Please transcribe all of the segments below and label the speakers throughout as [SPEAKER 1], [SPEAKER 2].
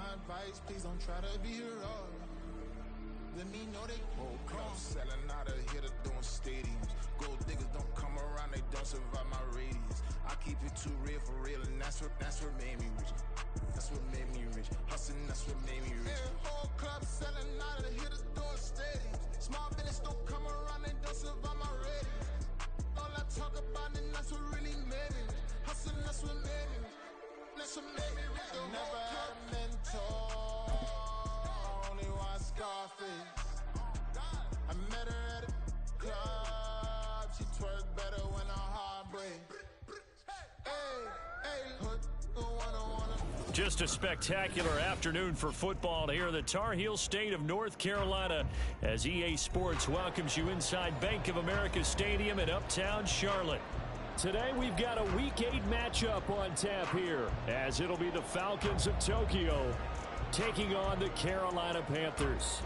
[SPEAKER 1] my advice, please don't try to be rough. Let me know they whole club selling out of here to doing stadiums. Gold diggers don't come around, they don't survive my radius. I keep it too real for real, and that's what made me rich. That's what made me rich. Hustling, that's what made me rich. Yeah, whole club selling out of here to doing stadiums. Small business don't come around, they don't survive my radius. All I talk about, and that's what really made me rich. Hustling, that's what made me rich. That's what made me rich. Never had a mentor. Only one Scarface. I met her at a club. She twerk better when her heart breaks.
[SPEAKER 2] Just a spectacular afternoon for football here in the Tar Heel state of North Carolina as EA Sports welcomes you inside Bank of America Stadium in Uptown Charlotte. Today we've got a Week 8 matchup on tap here as it'll be the Falcons of Tokyo taking on the Carolina Panthers.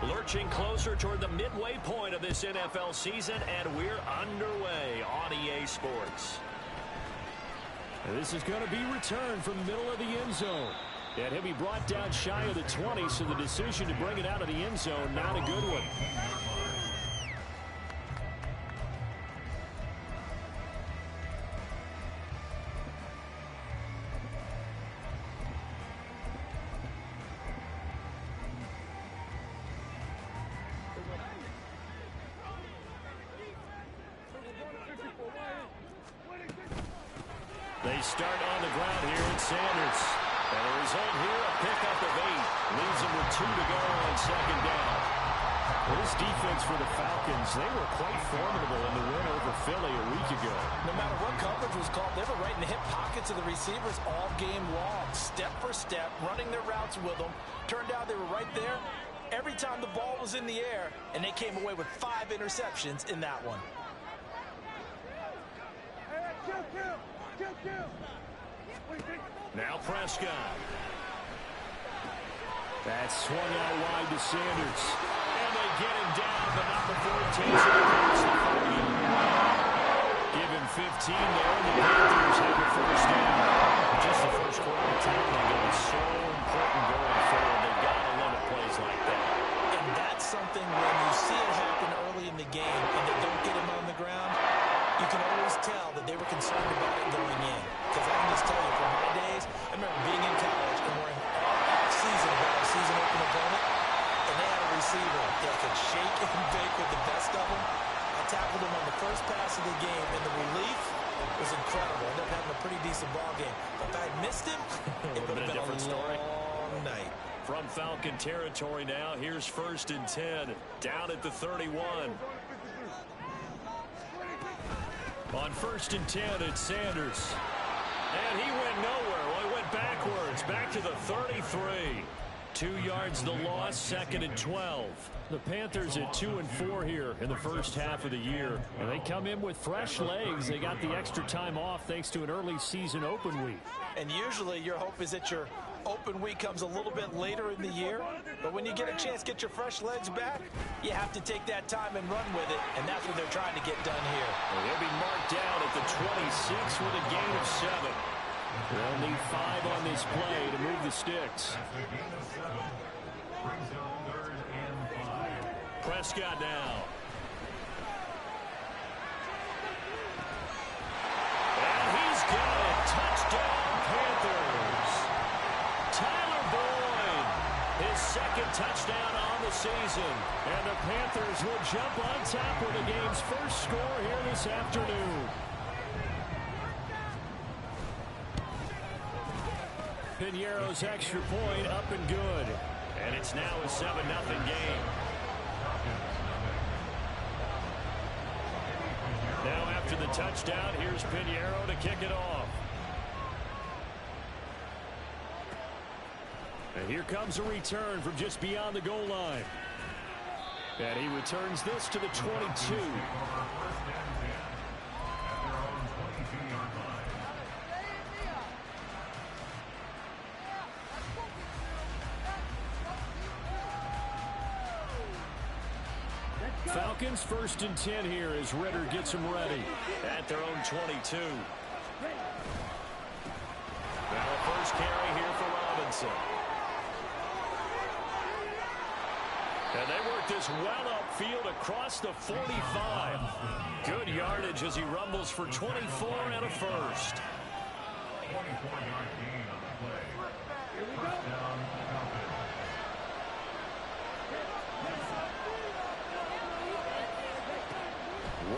[SPEAKER 2] Lurching closer toward the midway point of this NFL season, and we're underway on EA Sports. And this is going to be returned from the middle of the end zone. And he'll be brought down shy of the 20, so the decision to bring it out of the end zone, not a good one. They start on the ground here at Sanders. And the result here, a pickup of 8. Leaves them with 2 to go on second down. Well, this defense for the Falcons, they were quite formidable in the win over Philly a week ago.
[SPEAKER 3] No matter what coverage was called, they were right in the hip pockets of the receivers all game long. Step for step, running their routes with them. Turned out they were right there every time the ball was in the air, and they came away with 5 interceptions in that one.
[SPEAKER 2] Now Prescott. That's swung out wide to Sanders. And they get him down, but not before it takes it across the 40. Give him 15 there, and the Panthers have the first down. Just the first quarter of tackling going so important going forward. They've got to limit plays like that.
[SPEAKER 3] And that's something when you see it happen early in the game and they don't get him on the ground, you can always tell that they were concerned about it going in. Because I can just tell you, from my days, I remember being in college and worrying all season about our season open opponent, and they had a receiver that could shake and bake with the best of them. I tackled him on the first pass of the game, and the relief was incredible. I ended up having a pretty decent ball game. But if I had missed him, it would have been a different story. Long night. From Falcon territory now, here's 1st and 10, down at the 31. On 1st and 10, it's Sanders. And he went nowhere. Well, he went backwards, back to the 33. 2 yards the loss, 2nd and 12. The Panthers at 2-4 here in the first half of the year. And they come in with fresh legs. They got the extra time off thanks to an early season open week. And usually your hope is that your open week comes a little bit later in the year. But when you get a chance to get your fresh legs back, you have to take that time and run with it. And that's what they're trying to get done here.
[SPEAKER 2] Well, he'll be marked down at the 26 with a gain of 7. They'll need 5 on this play to move the sticks. Prescott now. And he's got it. Touchdown, Panthers. Tyler Boyd, his 2nd touchdown on the season. And the Panthers will jump on top with the game's first score here this afternoon. Piñeiro's extra point up and good. And it's now a 7-0 game. Now after the touchdown, here's Piñeiro to kick it off. And here comes a return from just beyond the goal line. And he returns this to the 22. Falcons 1st and 10 here as Ritter gets them ready at their own 22. Now the first carry here for Robinson. And they work this well upfield across the 45. Good yardage as he rumbles for 24 and a first.
[SPEAKER 4] 24-yard gain on the play. First down, Falcons.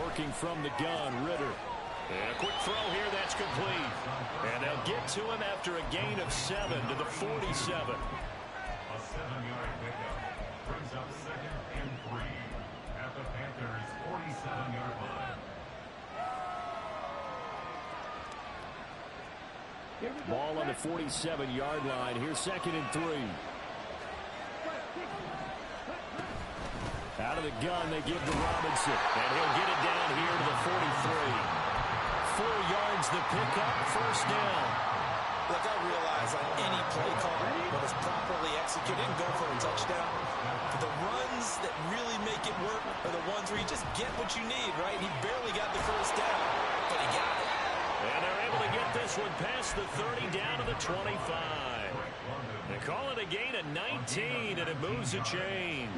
[SPEAKER 2] Working from the gun, Ritter. And a quick throw here, that's complete. And they'll get to him after a gain of 7 to the 47.
[SPEAKER 4] A 7-yard pickup brings up 2nd and 3 at the Panthers' 47-yard line.
[SPEAKER 2] Ball on the 47-yard line. Here's 2nd and 3. Out of the gun, they give to Robinson. And he'll get it down here to the 43. 4 yards the pickup, first down.
[SPEAKER 3] Look, I realize on any play call, when it's properly executed, and go for a touchdown. But the runs that really make it work are the ones where you just get what you need, right? He barely got the first down, but he got it.
[SPEAKER 2] And they're able to get this one past the 30 down to the 25. They call it a gain of 19, and it moves the chains.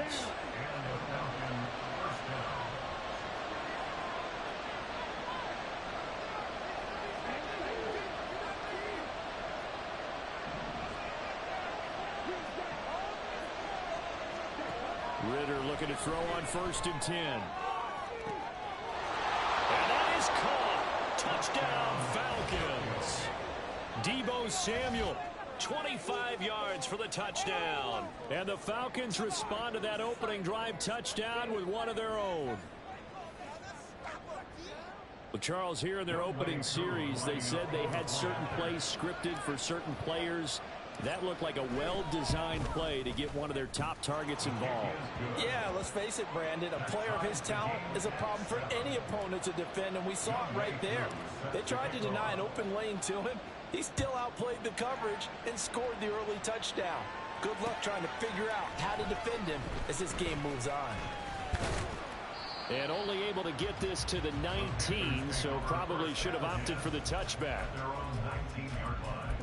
[SPEAKER 2] Ritter looking to throw on 1st and 10. And that is caught. Touchdown, Falcons. Deebo Samuel, 25 yards for the touchdown. And the Falcons respond to that opening drive touchdown with one of their own. Well, Charles, here in their opening series, they said they had certain plays scripted for certain players. That looked like a well-designed play to get one of their top targets involved.
[SPEAKER 3] Yeah, let's face it, Brandon. A player of his talent is a problem for any opponent to defend, and we saw it right there. They tried to deny an open lane to him. He still outplayed the coverage and scored the early touchdown. Good luck trying to figure out how to defend him as this game moves on.
[SPEAKER 2] And only able to get this to the 19, so probably should have opted for the touchback.
[SPEAKER 4] They're on 19-yard line.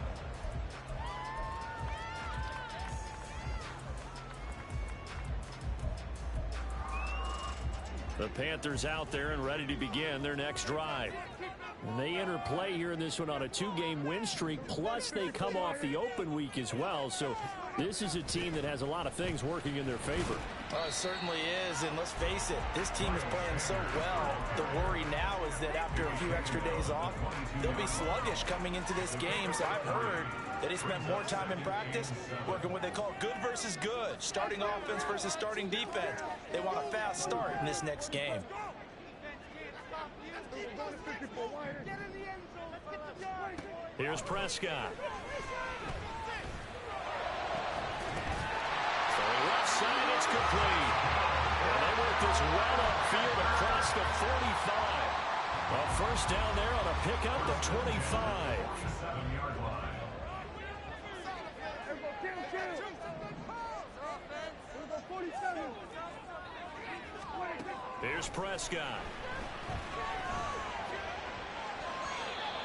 [SPEAKER 2] The Panthers out there and ready to begin their next drive. And they enter play here in this one on a 2-game win streak, plus they come off the open week as well. So this is a team that has a lot of things working in their favor.
[SPEAKER 3] It certainly is, and let's face it, this team is playing so well. The worry now is that after a few extra days off, they'll be sluggish coming into this game. So I've heard that he spent more time in practice working what they call good versus good, starting offense versus starting defense. They want a fast start in this next game.
[SPEAKER 2] Here's Prescott. Left side, it's complete. And they work this well upfield across the 45. A first down there on a pickup to 25.
[SPEAKER 4] 7-yard line.
[SPEAKER 2] Here's Prescott.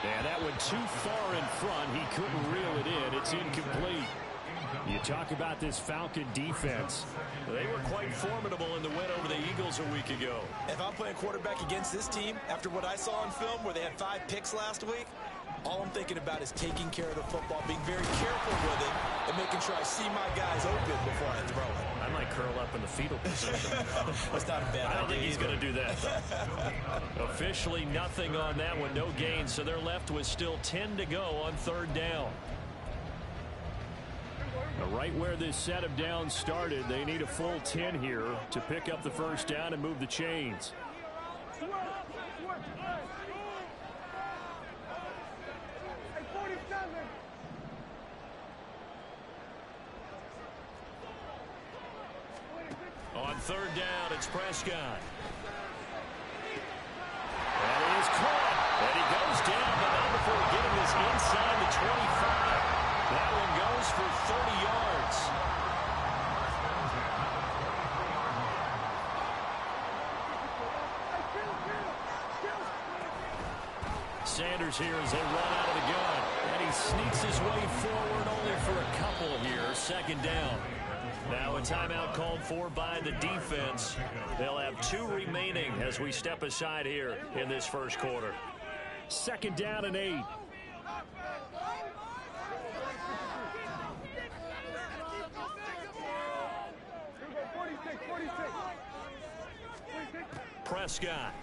[SPEAKER 2] And that went too far in front. He couldn't reel it in. It's incomplete. You talk about this Falcon defense. They were quite formidable in the win over the Eagles a week ago.
[SPEAKER 3] If I'm playing quarterback against this team, after what I saw on film where they had 5 picks last week, all I'm thinking about is taking care of the football, being very careful with it, and making sure I see my guys open before I throw it.
[SPEAKER 2] I might curl up in the fetal position.
[SPEAKER 3] That's not a bad idea.
[SPEAKER 2] I don't think he's going to do that. Officially nothing on that one, no gain, so they're left with still 10 to go on 3rd down. Right where this set of downs started, they need a full 10 here to pick up the first down and move the chains. On 3rd down, it's Prescott. And he is caught. And he goes down, but not before getting this inside the 25. That one goes for 30 yards. Sanders here as they run out of the gun. And he sneaks his way forward only for a couple here. Second down. Now a timeout called for by the defense. They'll have 2 remaining as we step aside here in this first quarter. Second down and 8. Prescott.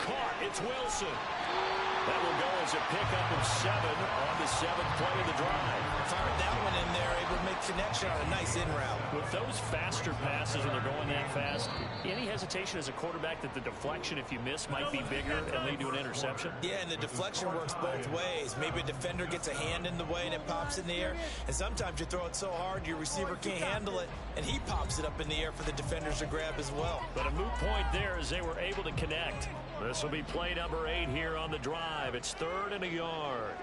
[SPEAKER 2] Caught. It's Wilson. That will go as a pickup of 7 on the 7th play of the drive.
[SPEAKER 3] Fired that one in there, able to make connection on a nice in route.
[SPEAKER 2] With those faster passes when they're going that fast, any hesitation as a quarterback that the deflection, if you miss, might be bigger and lead to an interception?
[SPEAKER 3] Yeah, and the deflection works both ways. Maybe a defender gets a hand in the way and it pops in the air. And sometimes you throw it so hard your receiver can't handle it, and he pops it up in the air for the defenders to grab as well.
[SPEAKER 2] But a moot point there as they were able to connect. This will be play number 8 here on the drive. It's 3rd and a yard.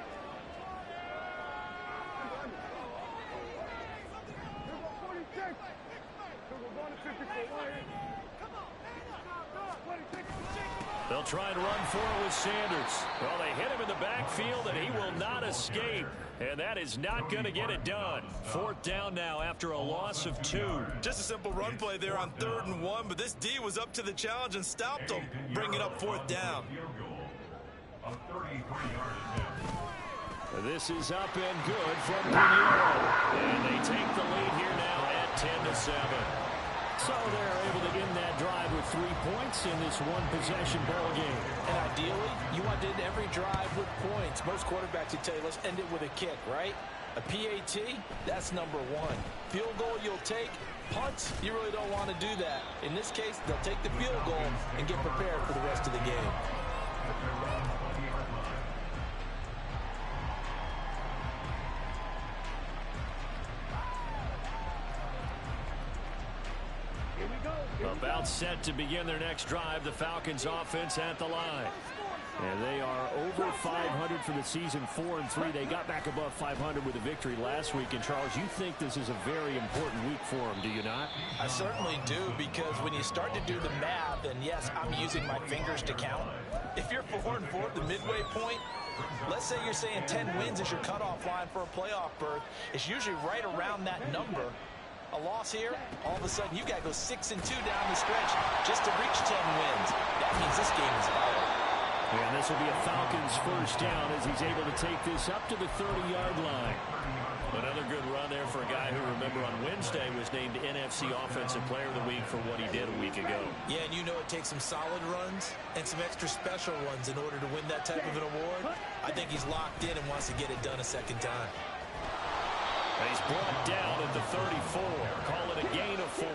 [SPEAKER 2] They'll try and run for it with Sanders. Well, they hit him in the backfield, and he will not escape. And that is not going to get it done. 4th down now after a loss of 2.
[SPEAKER 3] Just a simple run play there on 3rd and 1, but this D was up to the challenge and stopped them, bringing up 4th down.
[SPEAKER 2] This is up and good from Pinheiro. And they take the lead here now at 10-7. So they're able to end that drive with 3 points in this one-possession ball game.
[SPEAKER 3] And ideally, you want to end every drive with points. Most quarterbacks would tell you, let's end it with a kick, right? A PAT, that's number 1. Field goal you'll take. Punts, you really don't want to do that. In this case, they'll take the field goal and get prepared for the rest of the game.
[SPEAKER 2] About set to begin their next drive, the Falcons offense at the line. And they are over 500 for the season, 4-3. They got back above 500 with a victory last week. And, Charles, you think this is a very important week for them, do you not?
[SPEAKER 3] I certainly do, because when you start to do the math, and yes, I'm using my fingers to count. If you're 4-4 at the midway point, let's say you're saying 10 wins is your cutoff line for a playoff berth. It's usually right around that number. A loss here, all of a sudden you got to go 6-2 down the stretch just to reach 10 wins. That means this game is vital.
[SPEAKER 2] And this will be a Falcons first down as he's able to take this up to the 30-yard line. Another good run there for a guy who, remember, on Wednesday was named NFC Offensive Player of the Week for what he did a week ago.
[SPEAKER 3] Yeah, and you know it takes some solid runs and some extra special ones in order to win that type of an award. I think he's locked in and wants to get it done a second time.
[SPEAKER 2] And he's brought down at the 34. Call it a gain of 4.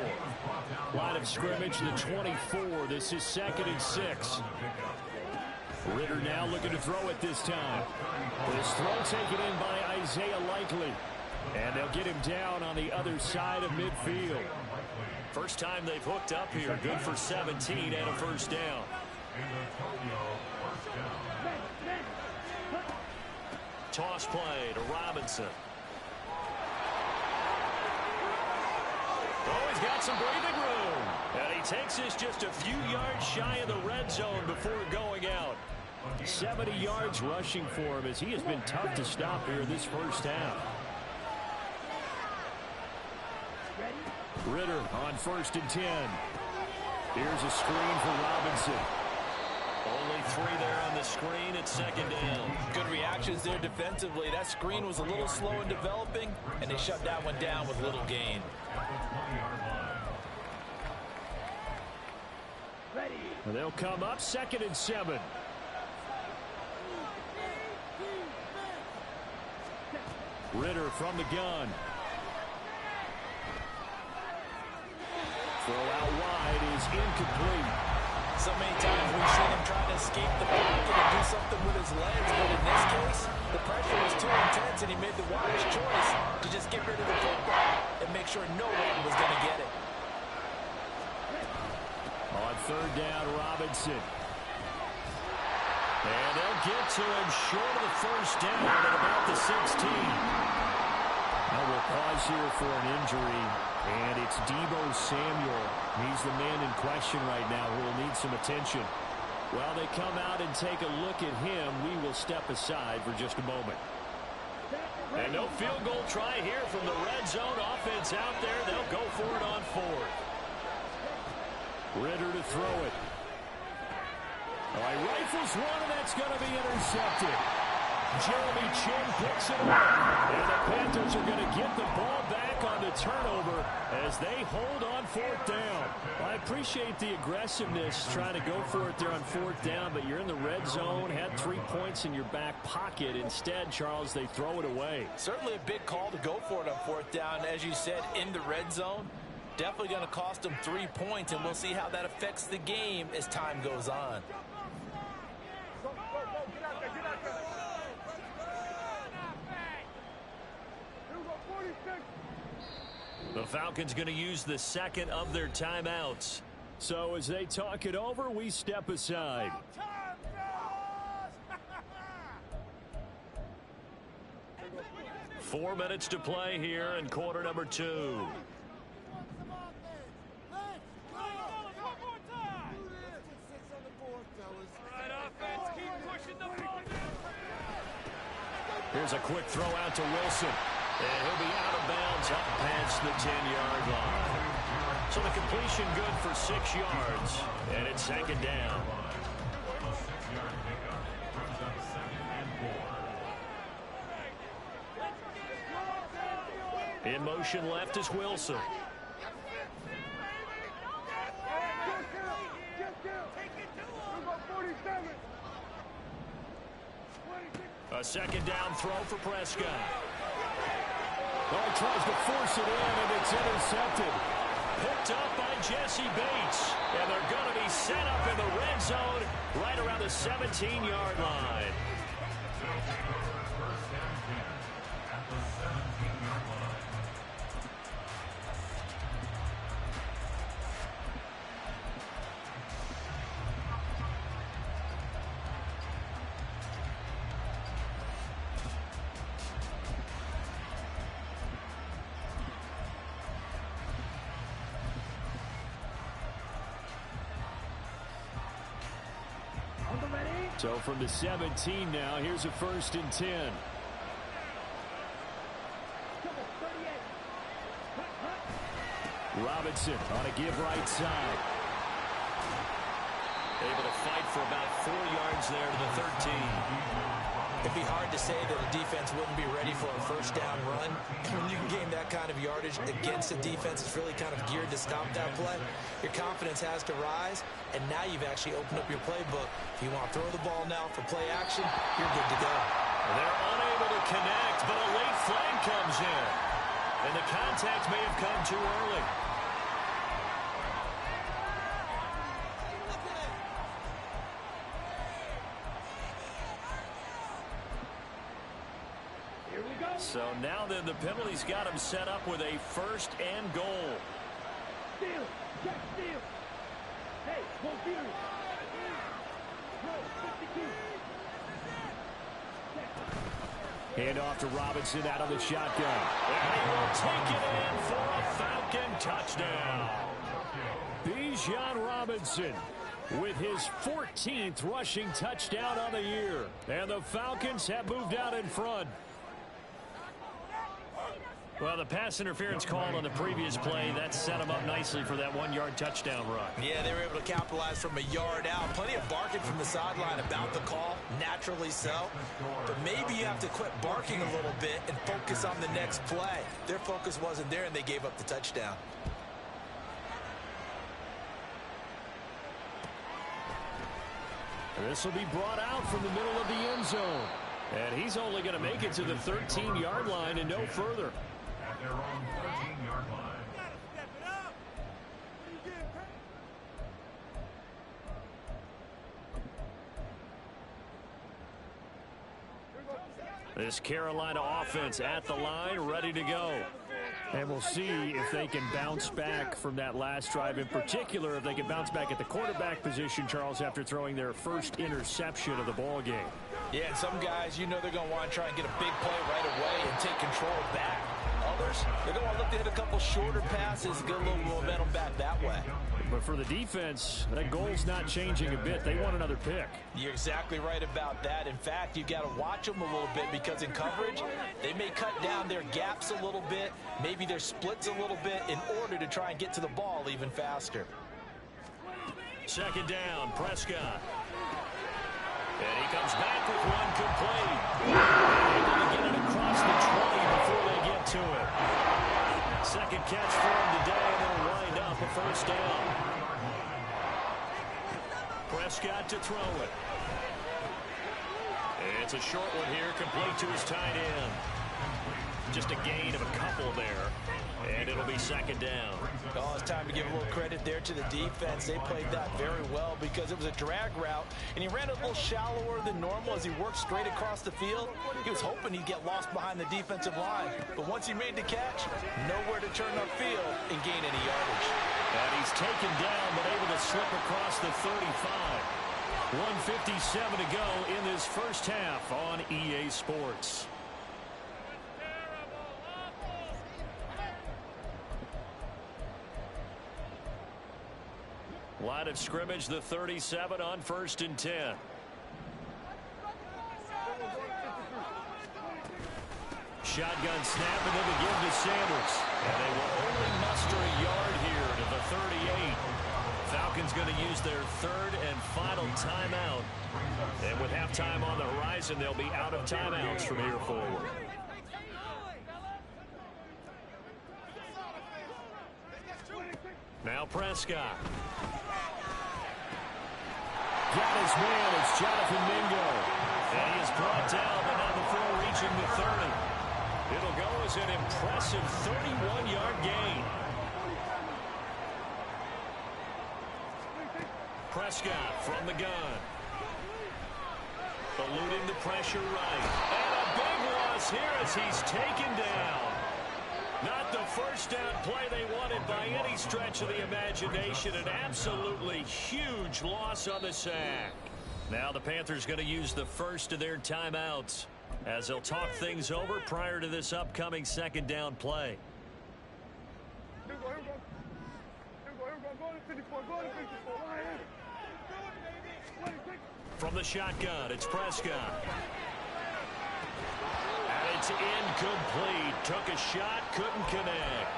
[SPEAKER 2] Line of scrimmage, the 24. This is 2nd and 6. Ritter now looking to throw it this time. This throw taken in by Isaiah Likely. And they'll get him down on the other side of midfield. First time they've hooked up here. Good for 17 and a first down. Toss play to Robinson. Oh, he's got some breathing room. And he takes this just a few yards shy of the red zone before going out. 70 yards rushing for him as he has been tough to stop here this first half. Ritter on 1st and 10. Here's a screen for Robinson. Only 3 there on the screen at 2nd down.
[SPEAKER 3] Good reactions there defensively. That screen was a little slow in developing, and they shut that one down with little gain.
[SPEAKER 2] They'll come up 2nd and 7. Ritter from the gun. Throw out wide is incomplete.
[SPEAKER 3] So many times we've seen him trying to escape the pocket and do something with his legs, but in this case, the pressure was too intense and he made the wise choice to just get rid of the football and make sure no one was going to get it.
[SPEAKER 2] On 3rd down, Robinson. And they'll get to him short of the first down at about the 16. Now we'll pause here for an injury, and it's Deebo Samuel. He's the man in question right now who will need some attention. While they come out and take a look at him, we will step aside for just a moment. And no field goal try here from the red zone. Offense out there. They'll go for it on fourth. Ritter to throw it. All right, rifles one, and that's going to be intercepted. Jeremy Chin picks it up. And the Panthers are going to get the ball back on the turnover as they hold on fourth down. I appreciate the aggressiveness trying to go for it there on fourth down, but you're in the red zone, had 3 points in your back pocket. Instead, Charles, they throw it away.
[SPEAKER 3] Certainly a big call to go for it on fourth down. As you said, in the red zone, definitely going to cost them 3 points, and we'll see how that affects the game as time goes on.
[SPEAKER 2] The Falcons going to use the second of their timeouts. So as they talk it over, we step aside. 4 minutes to play here in quarter number 2. Here's a quick throw out to Wilson. And he'll be out of bounds up past the 10-yard line. So the completion good for 6 yards. And it's second down. In motion left is Wilson. A second down throw for Prescott. Oh, he tries to force it in, and it's intercepted. Picked up by Jesse Bates. And they're going to be set up in the red zone right around the 17-yard line. So from the 17 now, here's a 1st and 10. Robinson on a give right side. Able to fight for about 4 yards there to the 13.
[SPEAKER 3] It'd be hard to say that a defense wouldn't be ready for a first down run. When you can gain that kind of yardage against a defense that's really kind of geared to stop that play, your confidence has to rise, and now you've actually opened up your playbook. If you want to throw the ball now for play action, you're good to go.
[SPEAKER 2] They're unable to connect, but a late flag comes in. And the contact may have come too early. So now then the penalty's got him set up with a 1st and goal.
[SPEAKER 5] Steal! Check steal! Hey, go steal! No, 52!
[SPEAKER 2] Hand off to Robinson out of the shotgun. And he will take it in for a Falcon touchdown. Bijan Robinson with his 14th rushing touchdown on the year. And the Falcons have moved out in front. Well, the pass interference called on the previous play, that set them up nicely for that 1-yard touchdown run.
[SPEAKER 3] Yeah, they were able to capitalize from a yard out. Plenty of barking from the sideline about the call, naturally so. But maybe you have to quit barking a little bit and focus on the next play. Their focus wasn't there, and they gave up the touchdown.
[SPEAKER 2] This will be brought out from the middle of the end zone. And he's only going to make it to the 13-yard line and no further.
[SPEAKER 4] At their own 13-yard line.
[SPEAKER 2] This Carolina offense at the line, ready to go. And we'll see if they can bounce back from that last drive. In particular, if they can bounce back at the quarterback position, Charles, after throwing their first interception of the ball game.
[SPEAKER 3] Yeah, and some guys, you know they're going to want to try and get a big play right away and take control back. Others, theirs. They're going to look to hit a couple shorter passes, get a little momentum back that way.
[SPEAKER 2] But for the defense, that goal's not changing a bit. They want another pick.
[SPEAKER 3] You're exactly right about that. In fact, you got to watch them a little bit because in coverage, they may cut down their gaps a little bit, maybe their splits a little bit in order to try and get to the ball even faster.
[SPEAKER 2] Second down, Prescott. And he comes back with one complete. Able to get it across the 20 before they get to it. Second catch for him today, and they'll wind up a first down. Prescott to throw it. It's a short one here, complete to his tight end. Just a gain of a couple there, and it'll be second down.
[SPEAKER 3] Oh, it's time to give a little credit there to the defense. They played that very well because it was a drag route, and he ran a little shallower than normal as he worked straight across the field. He was hoping he'd get lost behind the defensive line, but once he made the catch, nowhere to turn upfield and gain any yardage.
[SPEAKER 2] And he's taken down, but able to slip across the 35. 1:57 to go in this first half on EA Sports. Line of scrimmage, the 37 on 1st and 10. Shotgun snap, and then again to Sanders. And they will only muster a yard here to the 38. Falcons going to use their third and final timeout. And with halftime on the horizon, they'll be out of timeouts from here forward. Now Prescott. Got his man. It's Jonathan Mingo. And he is brought down, but not before reaching the 30. It'll go as an impressive 31-yard gain. Prescott from the gun. Eluding the pressure right. And a big loss here as he's taken down. Not the first down play they wanted by any stretch of the imagination. An absolutely huge loss on the sack. Now the Panthers going to use the first of their timeouts as they'll talk things over prior to this upcoming second down play. From the shotgun, it's Prescott. And it's incomplete. Took a shot, couldn't connect.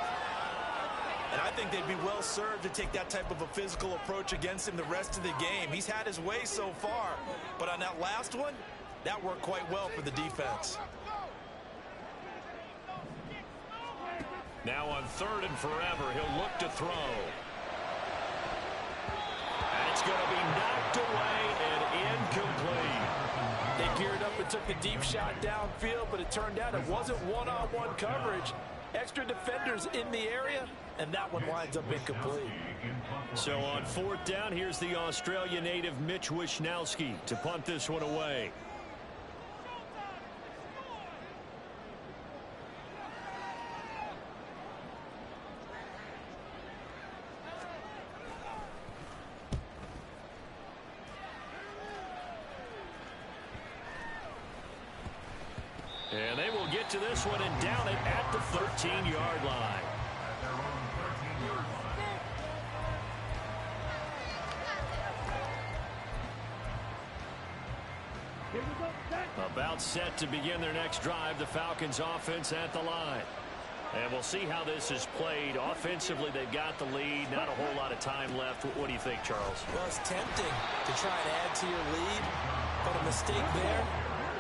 [SPEAKER 3] And I think they'd be well served to take that type of a physical approach against him the rest of the game. He's had his way so far, but on that last one, that worked quite well for the defense.
[SPEAKER 2] Now on 3rd and forever, he'll look to throw. And it's going to be knocked away and incomplete.
[SPEAKER 3] They geared up and took a deep shot downfield, but it turned out it wasn't one-on-one coverage. Extra defenders in the area, and that one winds up incomplete.
[SPEAKER 2] So on 4th down, here's the Australia native Mitch Wishnowski to punt this one away. And they will get to this one and down it at the 13-yard line. About set to begin their next drive, the Falcons offense at the line. And we'll see how this is played. Offensively, they've got the lead. Not a whole lot of time left. What do you think, Charles?
[SPEAKER 3] Well, it's tempting to try and add to your lead, but a mistake there,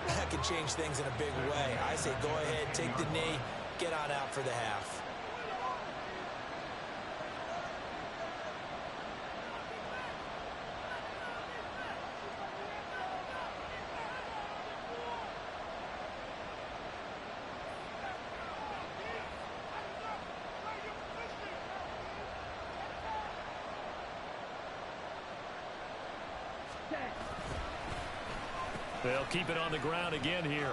[SPEAKER 3] that could change things in a big way. I say go ahead, take the knee, get on out for the half.
[SPEAKER 2] They'll keep it on the ground again here.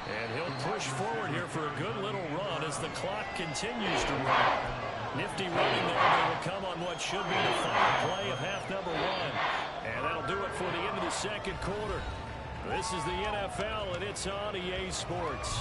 [SPEAKER 2] And he'll push forward here for a good little run as the clock continues to run. Nifty running there. They will come on what should be the final play of half number 1. And that'll do it for the end of the second quarter. This is the NFL, and it's on EA Sports.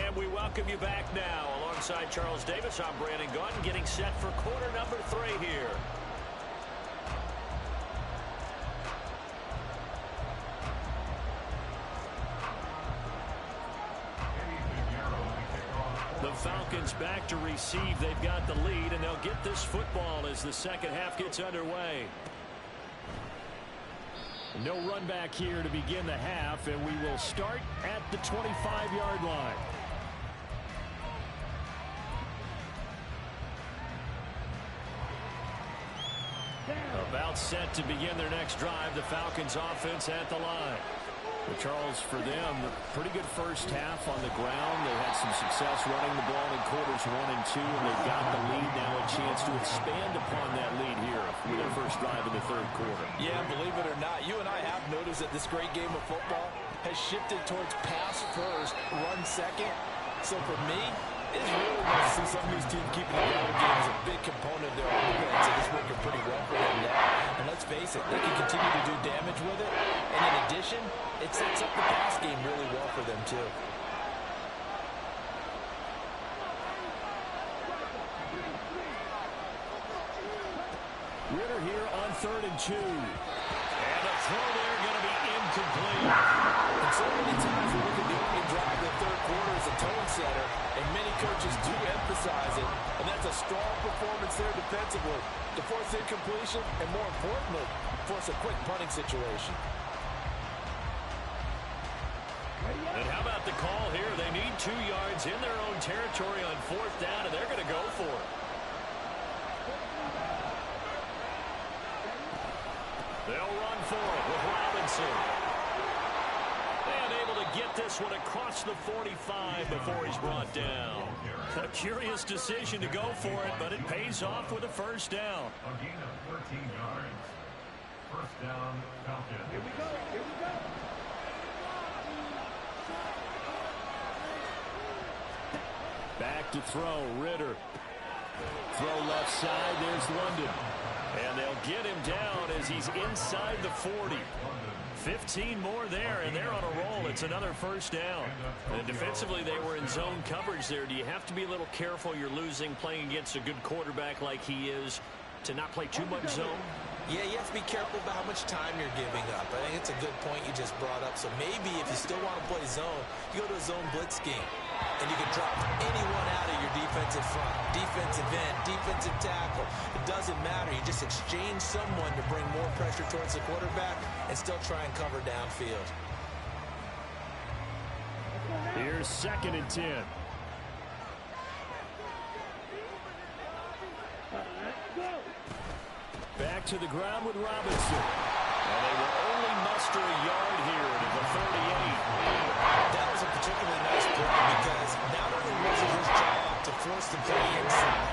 [SPEAKER 2] And we welcome you back now. Alongside Charles Davis, I'm Brandon Gaudin, getting set for quarter number 3 here. The Falcons back to receive. They've got the lead, and they'll get this football as the second half gets underway. No run back here to begin the half, and we will start at the 25-yard line. About set to begin their next drive. The Falcons offense at the line. But Charles, for them, a pretty good first half on the ground. They had some success running the ball in quarters 1 and 2, and they've got the lead now, a chance to expand upon that lead here with their first drive in the third quarter.
[SPEAKER 3] Yeah, believe it or not, you and I have noticed that this great game of football has shifted towards pass first, run second. So for me, it's really nice to see some of these teams keeping the ground game as a big component of their offense, and it's working pretty well for them now. And let's face it, they can continue to do damage with it. And in addition, it sets up the pass game really well for them, too.
[SPEAKER 2] Ritter here on 3rd and 2. And the throw there going to be incomplete.
[SPEAKER 3] And so many times we look at the opening drive in the third quarter as a tone setter, and many coaches do emphasize it, and that's a strong performance there defensively to force incompletion and, more importantly, force a quick punting situation.
[SPEAKER 2] And how about the call here? They need 2 yards in their own territory on 4th down, and they're going to go for it. They'll run for it with Robinson. And able to get this one across the 45 before he's brought down. A curious decision to go for it, but it pays off with a first down.
[SPEAKER 4] A gain of 13 yards. First down, Falcons.
[SPEAKER 5] Here we go. Here we go.
[SPEAKER 2] Back to throw, Ritter. Throw left side, there's London. And they'll get him down as he's inside the 40. 15 more there, and they're on a roll. It's another first down. And defensively, they were in zone coverage there. Do you have to be a little careful? You're losing, playing against a good quarterback like he is, to not play too much zone?
[SPEAKER 3] Yeah, you have to be careful about how much time you're giving up. I think it's a good point you just brought up. So maybe if you still want to play zone, you go to a zone blitz scheme. And you can drop anyone out of your defensive front, defensive end, defensive tackle. It doesn't matter. You just exchange someone to bring more pressure towards the quarterback and still try and cover downfield.
[SPEAKER 2] Here's 2nd and 10. Back to the ground with Robinson. And they will only muster a yard here at the 38.
[SPEAKER 3] That was a particularly nice play because not only was it his job to force the play inside,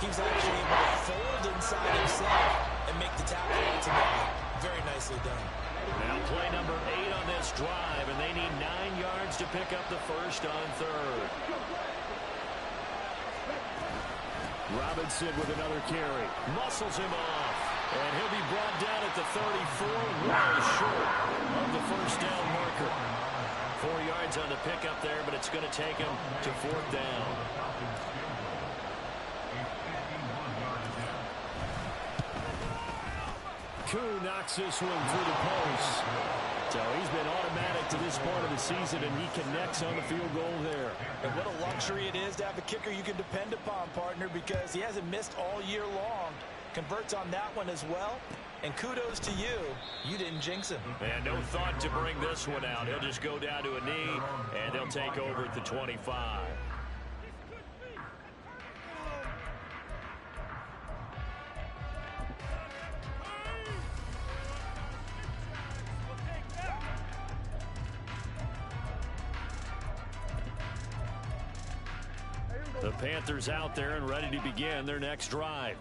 [SPEAKER 3] he was actually able to fold inside himself and make the tackle ultimately. Very nicely done.
[SPEAKER 2] Now play number 8 on this drive, and they need 9 yards to pick up the first on 3rd. Robinson with another carry. Muscles him off. And he'll be brought down at the 34, well short of the first down marker. 4 yards on the pickup there, but it's going to take him to 4th down. Koo knocks this one through the post. So he's been automatic to this point of the season, and he connects on the field goal there.
[SPEAKER 3] And what a luxury it is to have a kicker you can depend upon, partner, because he hasn't missed all year long. Converts on that one as well. And kudos to you. You didn't jinx him.
[SPEAKER 2] And no thought to bring this one out. He'll just go down to a knee, and they'll take over at the 25. The Panthers out there and ready to begin their next drive.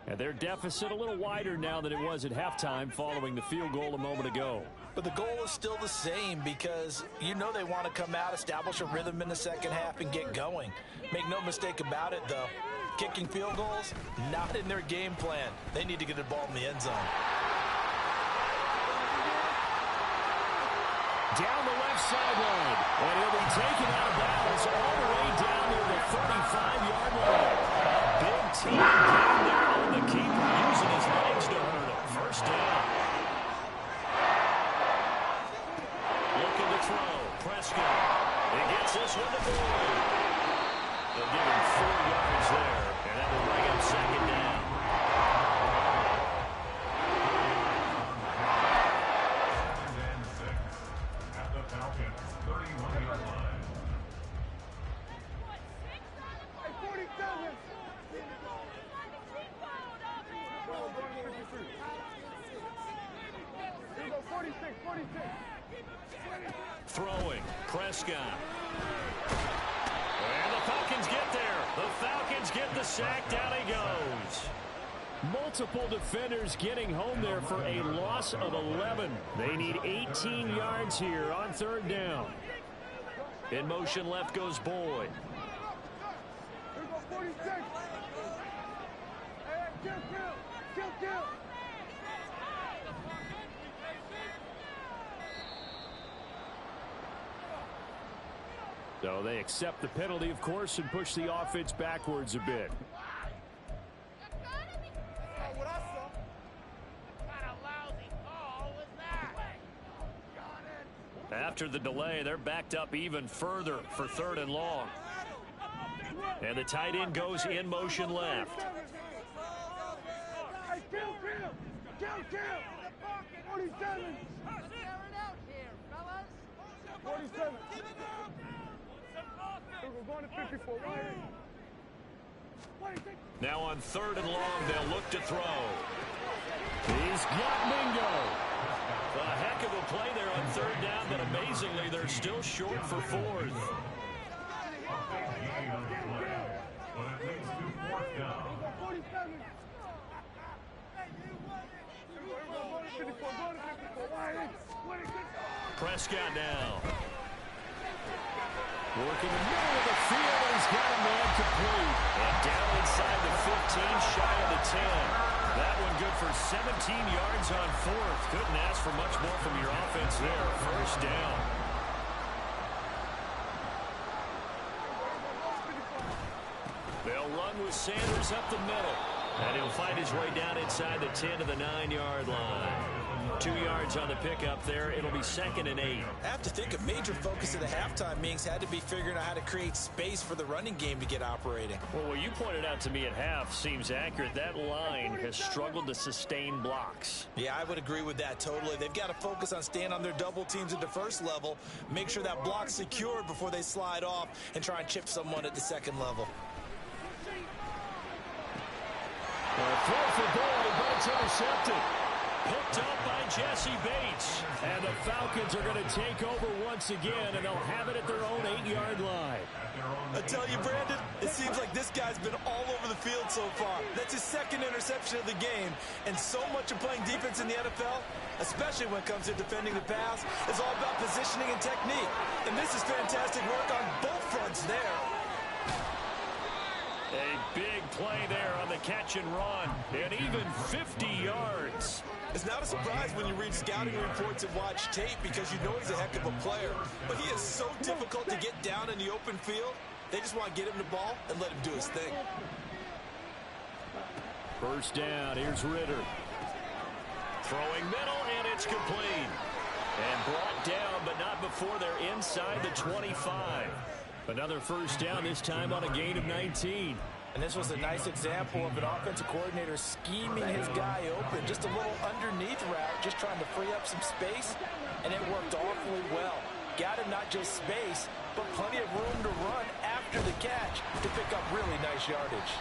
[SPEAKER 2] And their deficit a little wider now than it was at halftime following the field goal a moment ago.
[SPEAKER 3] But the goal is still the same because you know they want to come out, establish a rhythm in the second half, and get going. Make no mistake about it, though. Kicking field goals, not in their game plan. They need to get the ball in the end zone.
[SPEAKER 2] Down the left sideline. And he'll be taken out of bounds all the way down near the 35-yard line. Big team gain there on the keeper, using his legs to hurt him. First down. Looking to throw. Prescott. He gets this one to Boyd. They'll give him 4 yards there, and that will bring him second down.
[SPEAKER 4] At the Falcons' 31-yard line.
[SPEAKER 5] Hey, 47. Here we go, 46, 46.
[SPEAKER 2] Throwing. Prescott. And the Falcons get there. The Falcons get the sack. Down he goes. Multiple defenders getting home there for a loss of 11. They need 18 yards here on third down. In motion left goes Boyd.
[SPEAKER 5] Here we go, 46. Hey, kill.
[SPEAKER 2] So they accept the penalty, of course, and push the offense backwards a bit. After the delay, they're backed up even further for third and long. And the tight end goes in motion left.
[SPEAKER 5] Hey, kill. 47. 47. We're going to 54.
[SPEAKER 2] Now on third and long, they'll look to throw. He's got Mingo. A heck of a play there on third down, but amazingly, they're still short for fourth. Prescott now. Working the middle of the field, and he's got a man complete. And down inside the 15, shy of the 10. That one good for 17 yards on fourth. Couldn't ask for much more from your offense there. First down. They'll run with Sanders up the middle. And he'll find his way down inside the 10 to the 9-yard line. 2 yards on the pickup there. It'll be 2nd and 8.
[SPEAKER 3] I have to think a major focus of the halftime meetings had to be figuring out how to create space for the running game to get operating.
[SPEAKER 2] Well, what you pointed out to me at half seems accurate. That line has struggled to sustain blocks.
[SPEAKER 3] Yeah, I would agree with that totally. They've got to focus on staying on their double teams at the first level, make sure that block's secured before they slide off and try and chip someone at the second level.
[SPEAKER 2] Throw for Boyd, but it's intercepted. Picked up by Jesse Bates. And the Falcons are going to take over once again, and they'll have it at their own 8-yard line.
[SPEAKER 3] I tell you, Brandon, it seems like this guy's been all over the field so far. That's his second interception of the game. And so much of playing defense in the NFL, especially when it comes to defending the pass, is all about positioning and technique. And this is fantastic work on both fronts there.
[SPEAKER 2] A big play there on the catch and run, and even 50 yards.
[SPEAKER 3] It's not a surprise when you read scouting reports and watch tape because you know he's a heck of a player. But he is so difficult to get down in the open field. They just want to get him the ball and let him do his thing.
[SPEAKER 2] First down, here's Ritter. Throwing middle, and it's complete. And brought down, but not before they're inside the 25. Another first down, this time on a gain of 19.
[SPEAKER 3] And this was a nice example of an offensive coordinator scheming his guy open. Just a little underneath route, just trying to free up some space, and it worked awfully well. Got him not just space, but plenty of room to run after the catch to pick up really nice yardage.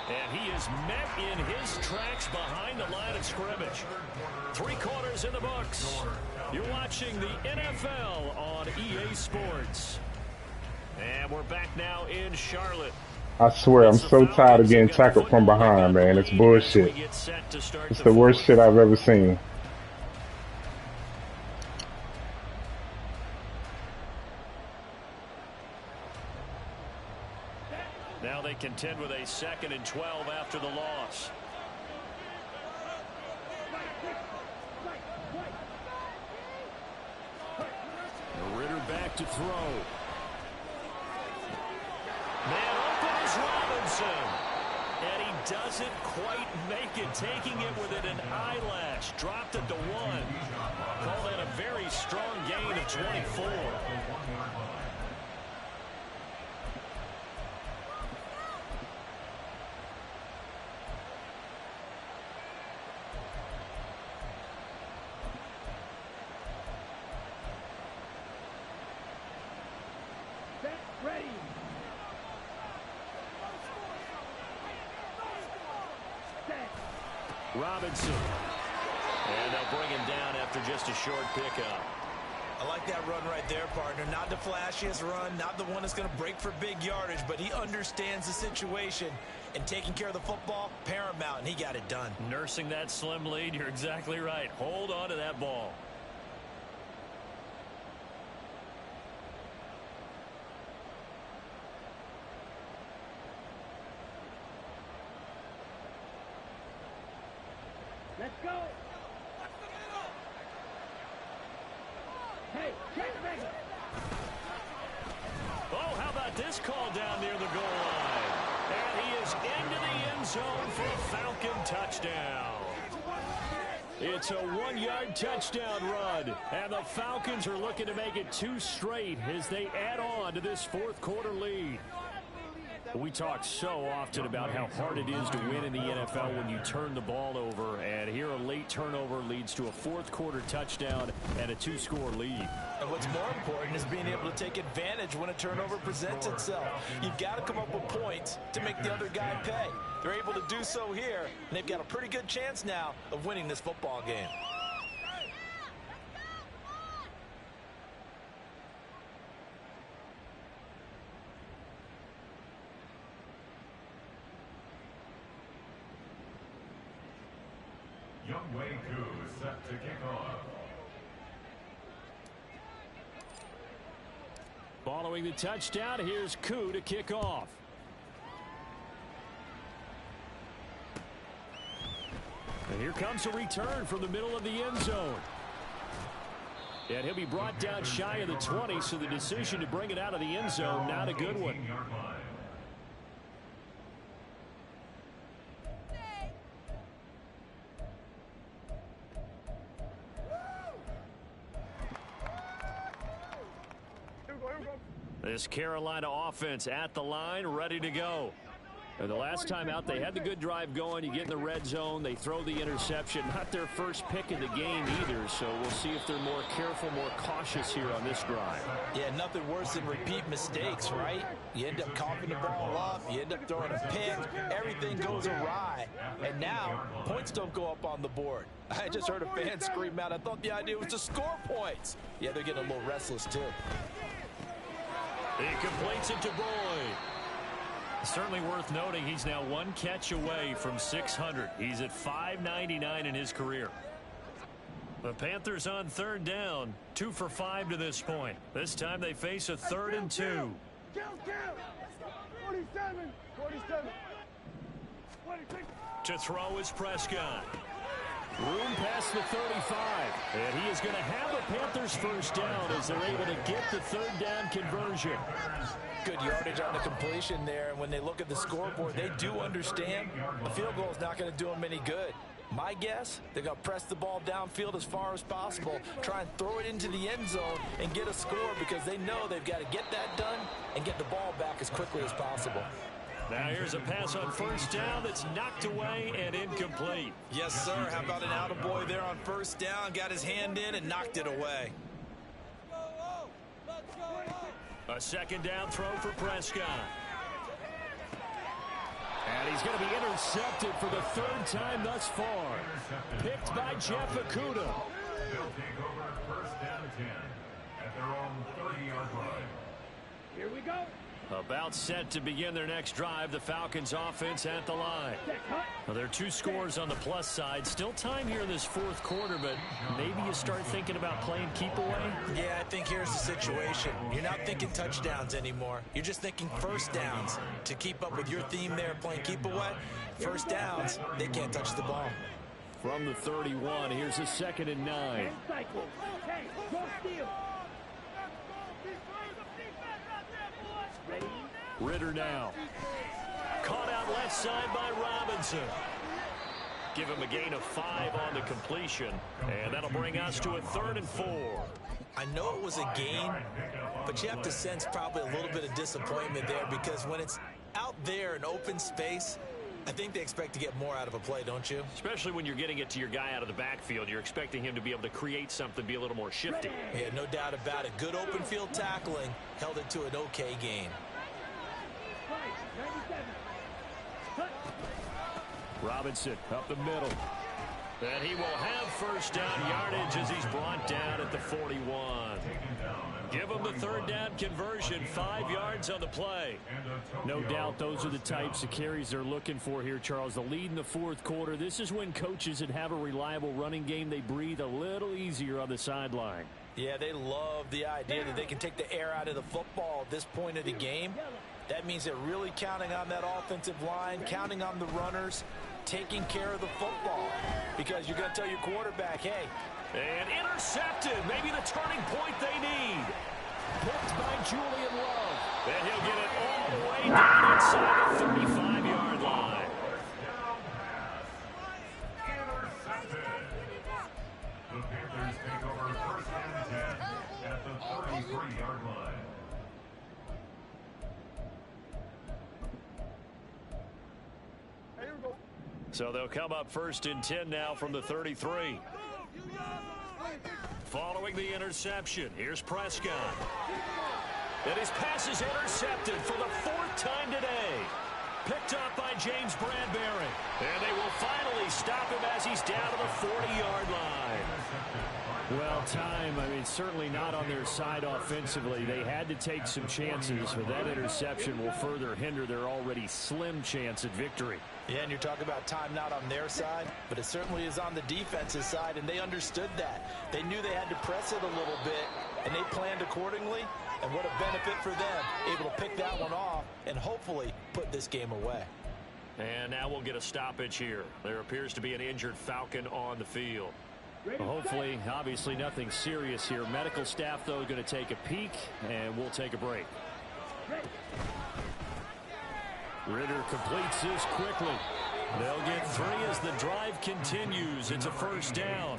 [SPEAKER 2] And he is met in his tracks behind the line of scrimmage. 3 quarters in the books. You're watching the NFL on EA Sports. And we're back now in Charlotte.
[SPEAKER 6] I swear, I'm so tired of getting tackled from behind, man. It's bullshit. It's the worst shit I've ever seen.
[SPEAKER 2] Now they contend with a 2nd and 12 after the loss. to throw. Man open is Robinson. And he doesn't quite make it, taking it within an eyelash. Dropped it to 1. Call that a very strong gain of 24.
[SPEAKER 5] Ready.
[SPEAKER 2] Robinson. And they'll bring him down after just a short pickup.
[SPEAKER 3] I like that run right there, partner. Not the flashiest run, not the one that's going to break for big yardage, but he understands the situation, and taking care of the football, paramount, and he got it done.
[SPEAKER 2] Nursing that slim lead, you're exactly right. Hold on to that ball.
[SPEAKER 5] Let's go. Hey, check.
[SPEAKER 2] Oh, how about this call down near the goal line? And he is into the end zone for a Falcon touchdown. It's a 1-yard touchdown run, and the Falcons are looking to make it 2 straight as they add on to this fourth quarter lead. We talk so often about how hard it is to win in the NFL when you turn the ball over, and here a late turnover leads to a fourth quarter touchdown and a 2-score lead.
[SPEAKER 3] And what's more important is being able to take advantage when a turnover presents itself. You've got to come up with points to make the other guy pay. They're able to do so here, and they've got a pretty good chance now of winning this football game.
[SPEAKER 4] Young Wei Koo is set to kick off.
[SPEAKER 2] Following the touchdown, here's Koo to kick off. And here comes a return from the middle of the end zone. And he'll be brought down shy of the 20, so the decision to bring it out of the end zone, not a good one. This Carolina offense at the line, ready to go. And the last time out, they had the good drive going. You get in the red zone, they throw the interception. Not their first pick of the game either, so we'll see if they're more careful, more cautious here on this drive.
[SPEAKER 3] Yeah, nothing worse than repeat mistakes, right? You end up coughing the ball up, you end up throwing a pick, everything goes awry. And now, points don't go up on the board. I just heard a fan scream out, I thought the idea was to score points. Yeah, they're getting a little restless too.
[SPEAKER 2] He completes it to Boyd. Certainly worth noting he's now 1 catch away from 600. He's at 599 in his career. The Panthers on 3rd down, 2 for 5 to this point. This time they face a 3rd and 2.
[SPEAKER 5] Count. 47. 47. 26.
[SPEAKER 2] To throw is Prescott. Room past the 35. And he is going to have the Panthers first down as they're able to get the 3rd down conversion.
[SPEAKER 3] Good yardage on the completion there, and when they look at the scoreboard, they do understand the field goal is not going to do them any good. My guess, they're going to press the ball downfield as far as possible, try and throw it into the end zone and get a score because they know they've got to get that done and get the ball back as quickly as possible.
[SPEAKER 2] Now here's a pass on first down that's knocked away and incomplete.
[SPEAKER 3] Yes, sir. How about an attaboy there on first down? Got his hand in and knocked it away.
[SPEAKER 2] A 2nd down throw for Prescott. And he's going to be intercepted for the 3rd time thus far. Picked by Jeff Okudah.
[SPEAKER 4] They'll take over at 1st and 10 at their own 30-yard line.
[SPEAKER 5] Here we go.
[SPEAKER 2] About set to begin their next drive, the Falcons offense at the line. Well, there are 2 scores on the plus side. Still time here in this 4th quarter, but maybe you start thinking about playing keep away?
[SPEAKER 3] Yeah, I think here's the situation. You're not thinking touchdowns anymore. You're just thinking first downs. To keep up with your theme there, playing keep away, first downs, they can't touch the ball.
[SPEAKER 2] From the 31, here's a 2nd and 9.
[SPEAKER 5] Cycle. Hey, go steal.
[SPEAKER 2] Ritter now. Caught out left side by Robinson. Give him a gain of 5 on the completion. And that'll bring us to a 3rd and 4.
[SPEAKER 3] I know it was a gain, but you have to sense probably a little bit of disappointment there because when it's out there in open space, I think they expect to get more out of a play, don't you?
[SPEAKER 2] Especially when you're getting it to your guy out of the backfield. You're expecting him to be able to create something, be a little more shifty.
[SPEAKER 3] Yeah, no doubt about it. Good open field tackling held it to an okay gain.
[SPEAKER 2] Robinson up the middle. And he will have first down yardage as he's brought down at the 41. Give him the 3rd down conversion, 5 yards on the play. No doubt those are the types of carries they're looking for here, Charles. The lead in the 4th quarter. This is when coaches that have a reliable running game, they breathe a little easier on the sideline.
[SPEAKER 3] Yeah, they love the idea that they can take the air out of the football at this point of the game. That means they're really counting on that offensive line, counting on the runners, taking care of the football. Because you're going to tell your quarterback, hey.
[SPEAKER 2] And intercepted. Maybe the turning point they need. Picked by Julian Love. And he'll get it all the way down inside the 35-yard line.
[SPEAKER 4] The Panthers take over 1st and 10 at the 33-yard line.
[SPEAKER 2] So they'll come up 1st and 10 now from the 33. Following the interception, here's Prescott. And his pass is intercepted for the 4th time today. Picked up by James Bradbury. And they will finally stop him as he's down to the 40-yard line. Well, time, I mean, certainly not on their side offensively. They had to take some chances, but that interception will further hinder their already slim chance at victory.
[SPEAKER 3] Yeah, and you're talking about time not on their side, but it certainly is on the defense's side, and they understood that. They knew they had to press it a little bit, and they planned accordingly, and what a benefit for them, able to pick that one off and hopefully put this game away.
[SPEAKER 2] And now we'll get a stoppage here. There appears to be an injured Falcon on the field. Well, hopefully, obviously nothing serious here. Medical staff, though, going to take a peek, and we'll take a break. Ritter completes this quickly. They'll get 3 as the drive continues. It's a 1st down.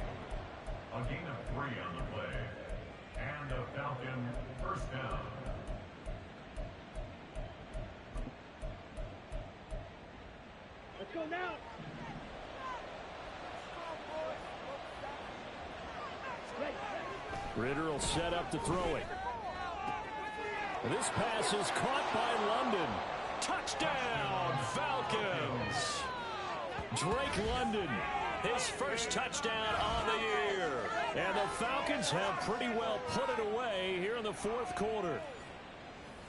[SPEAKER 4] A gain of 3 on the play. And a Falcon 1st down.
[SPEAKER 5] Let's go now.
[SPEAKER 2] Ritter will set up to throw it. This pass is caught by London. Touchdown, Falcons! Drake London, his first touchdown on the year. And the Falcons have pretty well put it away here in the 4th quarter.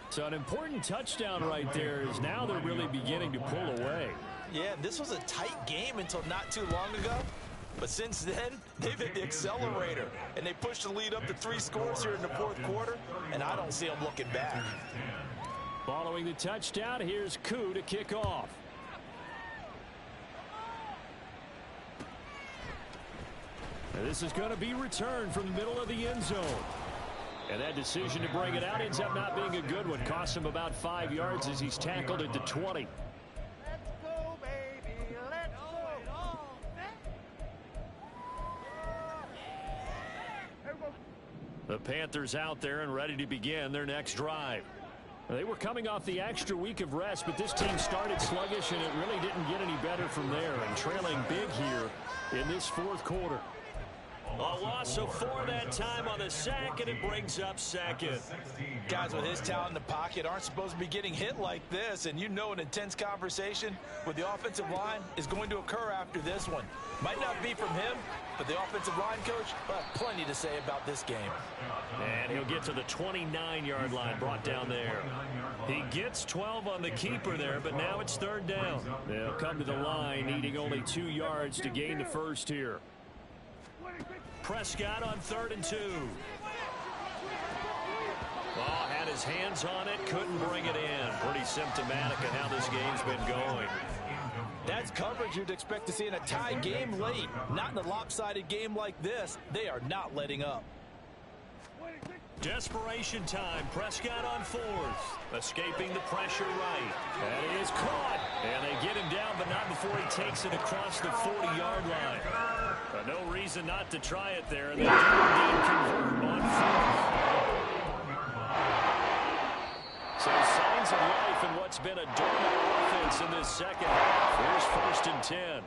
[SPEAKER 2] So an important touchdown right there is now they're really beginning to pull away.
[SPEAKER 3] Yeah, this was a tight game until not too long ago. But since then, they've hit the accelerator, and they pushed the lead up to 3 scores here in the 4th quarter, and I don't see them looking back.
[SPEAKER 2] Following the touchdown, here's Koo to kick off. And this is going to be returned from the middle of the end zone. And that decision to bring it out ends up not being a good one. Costs him about 5 yards as he's tackled at the 20. The Panthers out there and ready to begin their next drive. They were coming off the extra week of rest, but this team started sluggish, and it really didn't get any better from there, and trailing big here in this 4th quarter. A loss of 4 that time on the sack, and it brings up 2nd.
[SPEAKER 3] Guys with his talent in the pocket aren't supposed to be getting hit like this, and you know an intense conversation with the offensive line is going to occur after this one. Might not be from him, but the offensive line coach will have plenty to say about this game.
[SPEAKER 2] And he'll get to the 29-yard line, brought down there. He gets 12 on the keeper there, but now it's 3rd down. They'll come to the line, needing only 2 yards to gain the first here. Prescott on 3rd and 2. Oh, had his hands on it, couldn't bring it in. Pretty symptomatic of how this game's been going.
[SPEAKER 3] That's coverage you'd expect to see in a tie game late. Not in a lopsided game like this. They are not letting up.
[SPEAKER 2] Desperation time. Prescott on fourth. Escaping the pressure right. That is caught. And they get him down, but not before he takes it across the 40-yard line. No reason not to try it there. They do indeed convert on fourth. So signs of life in what's been a dormant offense in this second half. Here's 1st and 10.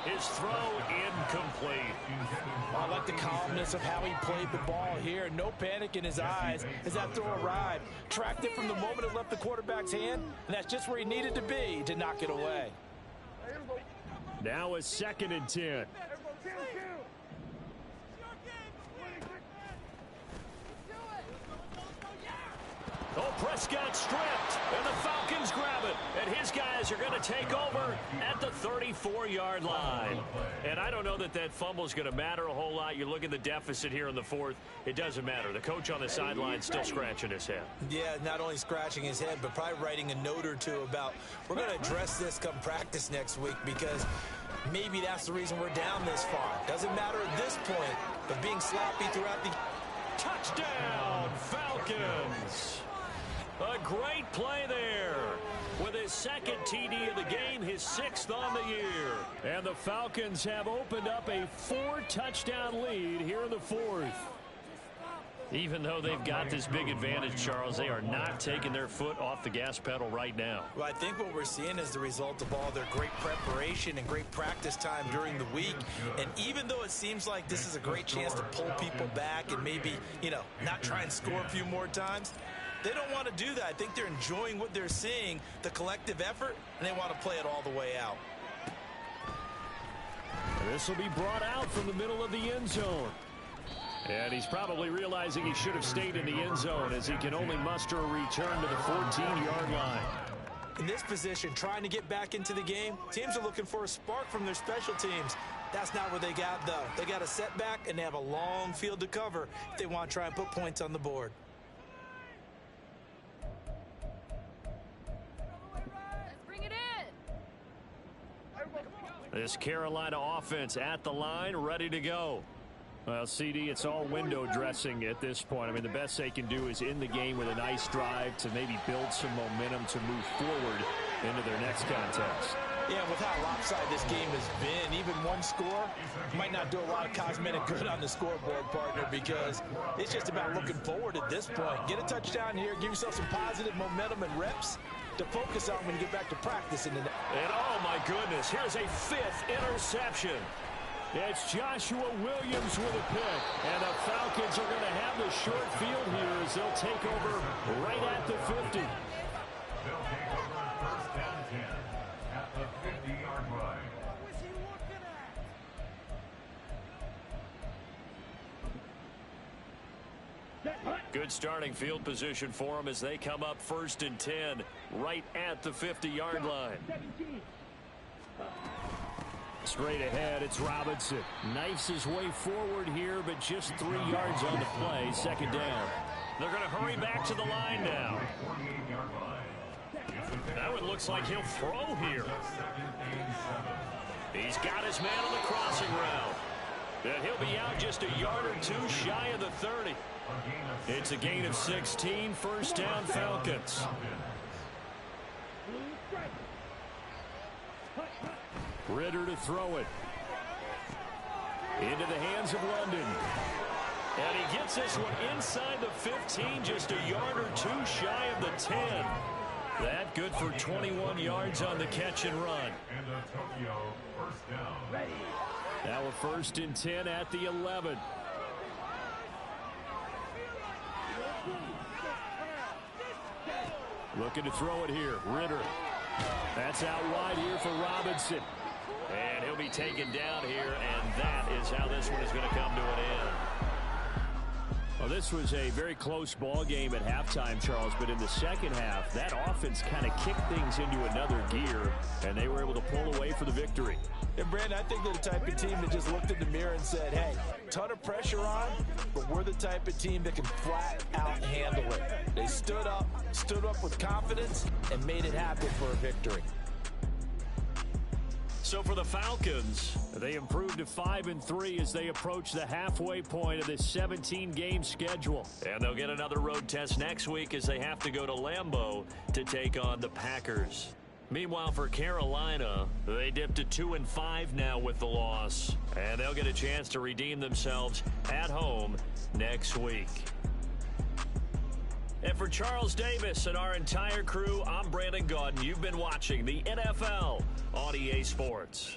[SPEAKER 2] His throw incomplete.
[SPEAKER 3] I like the calmness of how he played the ball here. No panic in his eyes as that throw arrived. Tracked it from the moment it left the quarterback's hand, and that's just where he needed to be to knock it away.
[SPEAKER 2] Now a 2nd and 10. Oh, Prescott stripped, and the Falcons grab it. And his guys are going to take over at the 34-yard line. And I don't know that that fumble is going to matter a whole lot. You look at the deficit here in the 4th. It doesn't matter. The coach on the sideline still scratching his head.
[SPEAKER 3] Yeah, not only scratching his head, but probably writing a note or two about we're going to address this come practice next week because maybe that's the reason we're down this far. Doesn't matter at this point, but being sloppy throughout the...
[SPEAKER 2] Touchdown, Falcons! A great play there. With his 2nd TD of the game, his 6th on the year. And the Falcons have opened up a 4-touchdown lead here in the 4th. Even though they've got this big advantage, Charles, they are not taking their foot off the gas pedal right now.
[SPEAKER 3] Well, I think what we're seeing is the result of all their great preparation and great practice time during the week. And even though it seems like this is a great chance to pull people back and maybe, not try and score a few more times, they don't want to do that. I think they're enjoying what they're seeing, the collective effort, and they want to play it all the way out.
[SPEAKER 2] This will be brought out from the middle of the end zone. And he's probably realizing he should have stayed in the end zone as he can only muster a return to the 14-yard line.
[SPEAKER 3] In this position, trying to get back into the game, teams are looking for a spark from their special teams. That's not what they got, though. They got a setback, and they have a long field to cover if they want to try and put points on the board.
[SPEAKER 2] This Carolina offense at the line, ready to go. Well, CD, it's all window dressing at this point. I mean, the best they can do is in the game with a nice drive to maybe build some momentum to move forward into their next contest.
[SPEAKER 3] Yeah, with how lopsided this game has been, even one score might not do a lot of cosmetic good on the scoreboard, partner, because it's just about looking forward at this point. Get a touchdown here, give yourself some positive momentum and reps to focus on when you get back to practice. And
[SPEAKER 2] oh, my goodness, here's a 5th interception. It's Joshua Williams with a pick. And the Falcons are going to have the short field here as they'll take over right at the 50.
[SPEAKER 4] They'll take over 1st and 10 at the 50-yard line.
[SPEAKER 2] Good starting field position for them as they come up 1st and 10 right at the 50-yard line. Straight ahead, it's Robinson. Knifes his way forward here, but just 3 yards on the play. 2nd down. They're going to hurry back to the line now. Now it looks like he'll throw here. He's got his man on the crossing route. And he'll be out just a yard or two shy of the 30. It's a gain of 16. 1st down, Falcons. Ritter to throw it. Into the hands of London. And he gets this one inside the 15, just a yard or two shy of the 10. That good for 21 yards on the catch and run.
[SPEAKER 4] And the Tokyo 1st down.
[SPEAKER 2] Now a 1st and 10 at the 11. Looking to throw it here. Ritter. That's out wide here for Robinson. And he'll be taken down here, and that is how this one is going to come to an end. Well, this was a very close ball game at halftime, Charles, but in the second half, that offense kind of kicked things into another gear, and they were able to pull away for the victory.
[SPEAKER 3] And, Brandon, I think they're the type of team that just looked in the mirror and said, hey, ton of pressure on, but we're the type of team that can flat out handle it. They stood up with confidence, and made it happen for a victory.
[SPEAKER 2] So for the Falcons, they improved to 5-3 as they approach the halfway point of this 17-game schedule. And they'll get another road test next week as they have to go to Lambeau to take on the Packers. Meanwhile, for Carolina, they dipped to 2-5 now with the loss. And they'll get a chance to redeem themselves at home next week. And for Charles Davis and our entire crew, I'm Brandon Gaudin. You've been watching the NFL on EA Sports.